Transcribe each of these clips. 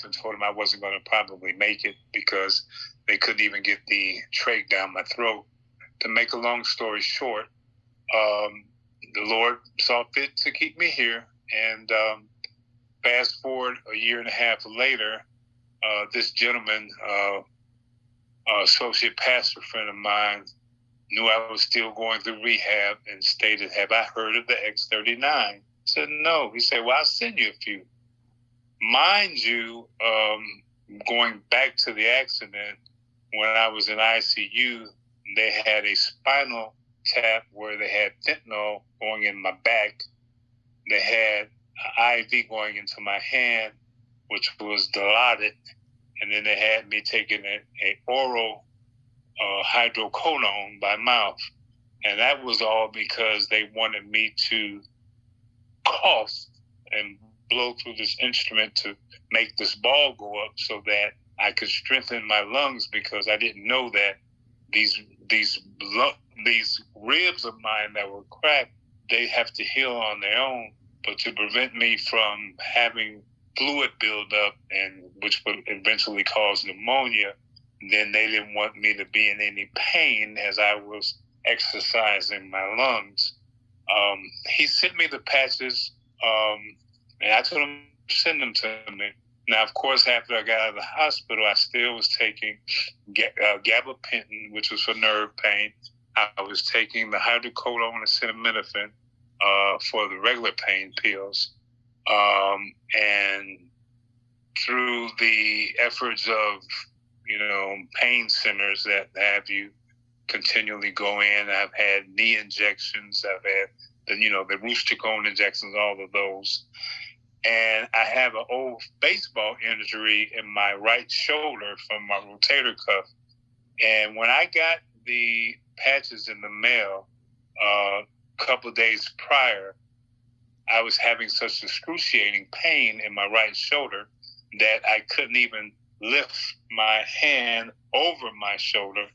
and told him I wasn't going to probably make it because they couldn't even get the trach down my throat. To make a long story short, the Lord saw fit to keep me here. And fast forward a year and a half later, this gentleman, associate pastor friend of mine, knew I was still going through rehab and stated, "Have I heard of the x39?" I said, "No." He said, "Well, I'll send you a few." Mind you, going back to the accident, when I was in ICU, they had a spinal tap where they had fentanyl going in my back. They had an IV going into my hand, which was dilated. And then they had me taking an oral hydrocodone by mouth. And that was all because they wanted me to cough and blow through this instrument to make this ball go up so that I could strengthen my lungs, because I didn't know that these ribs of mine that were cracked, they have to heal on their own. But to prevent me from having fluid buildup, and which would eventually cause pneumonia, then they didn't want me to be in any pain as I was exercising my lungs. He sent me the patches, and I told him to send them to me. Now, of course, after I got out of the hospital, I still was taking gabapentin, which was for nerve pain. I was taking the hydrocodone and acetaminophen for the regular pain pills. And through the efforts of, pain centers that have you continually go in, I've had knee injections, I've had the rooster cone injections, all of those. And I have an old baseball injury in my right shoulder from my rotator cuff. And when I got the patches in the mail a couple of days prior, I was having such excruciating pain in my right shoulder that I couldn't even lift my hand over my shoulder,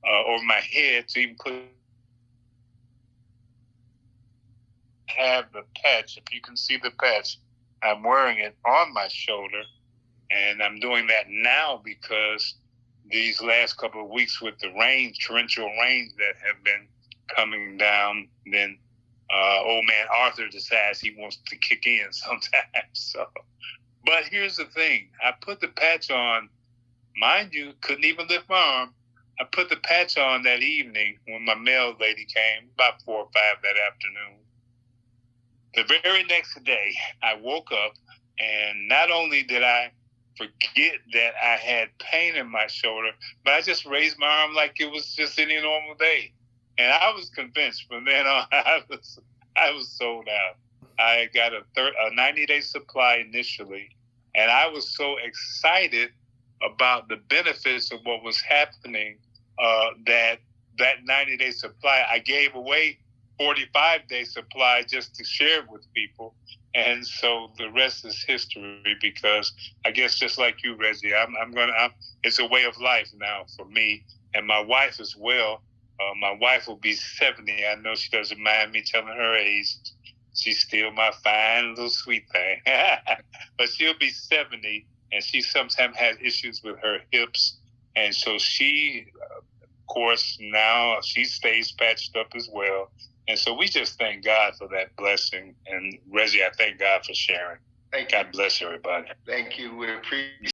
over my head, to even have the patch. If you can see the patch, I'm wearing it on my shoulder, and I'm doing that now because these last couple of weeks with the rain, torrential rains that have been coming down, then old man Arthur decides he wants to kick in sometimes. So, but here's the thing. I put the patch on, mind you, couldn't even lift my arm. I put the patch on that evening when my mail lady came, about 4 or 5 that afternoon. The very next day, I woke up, and not only did I forget that I had pain in my shoulder, but I just raised my arm like it was just any normal day. And I was convinced from then on, I was sold out. I got a 90-day supply initially, and I was so excited about the benefits of what was happening that 90-day supply, I gave away 45-day supply just to share with people. And so the rest is history, because I guess just like you, Reggie, it's a way of life now for me and my wife as well. My wife will be 70. I know she doesn't mind me telling her age. She's still my fine little sweet thing. But she'll be 70, and she sometimes has issues with her hips. And so she, of course, now she stays patched up as well. And so we just thank God for that blessing. And Reggie, I thank God for sharing. Thank you. God bless everybody. Thank you. We appreciate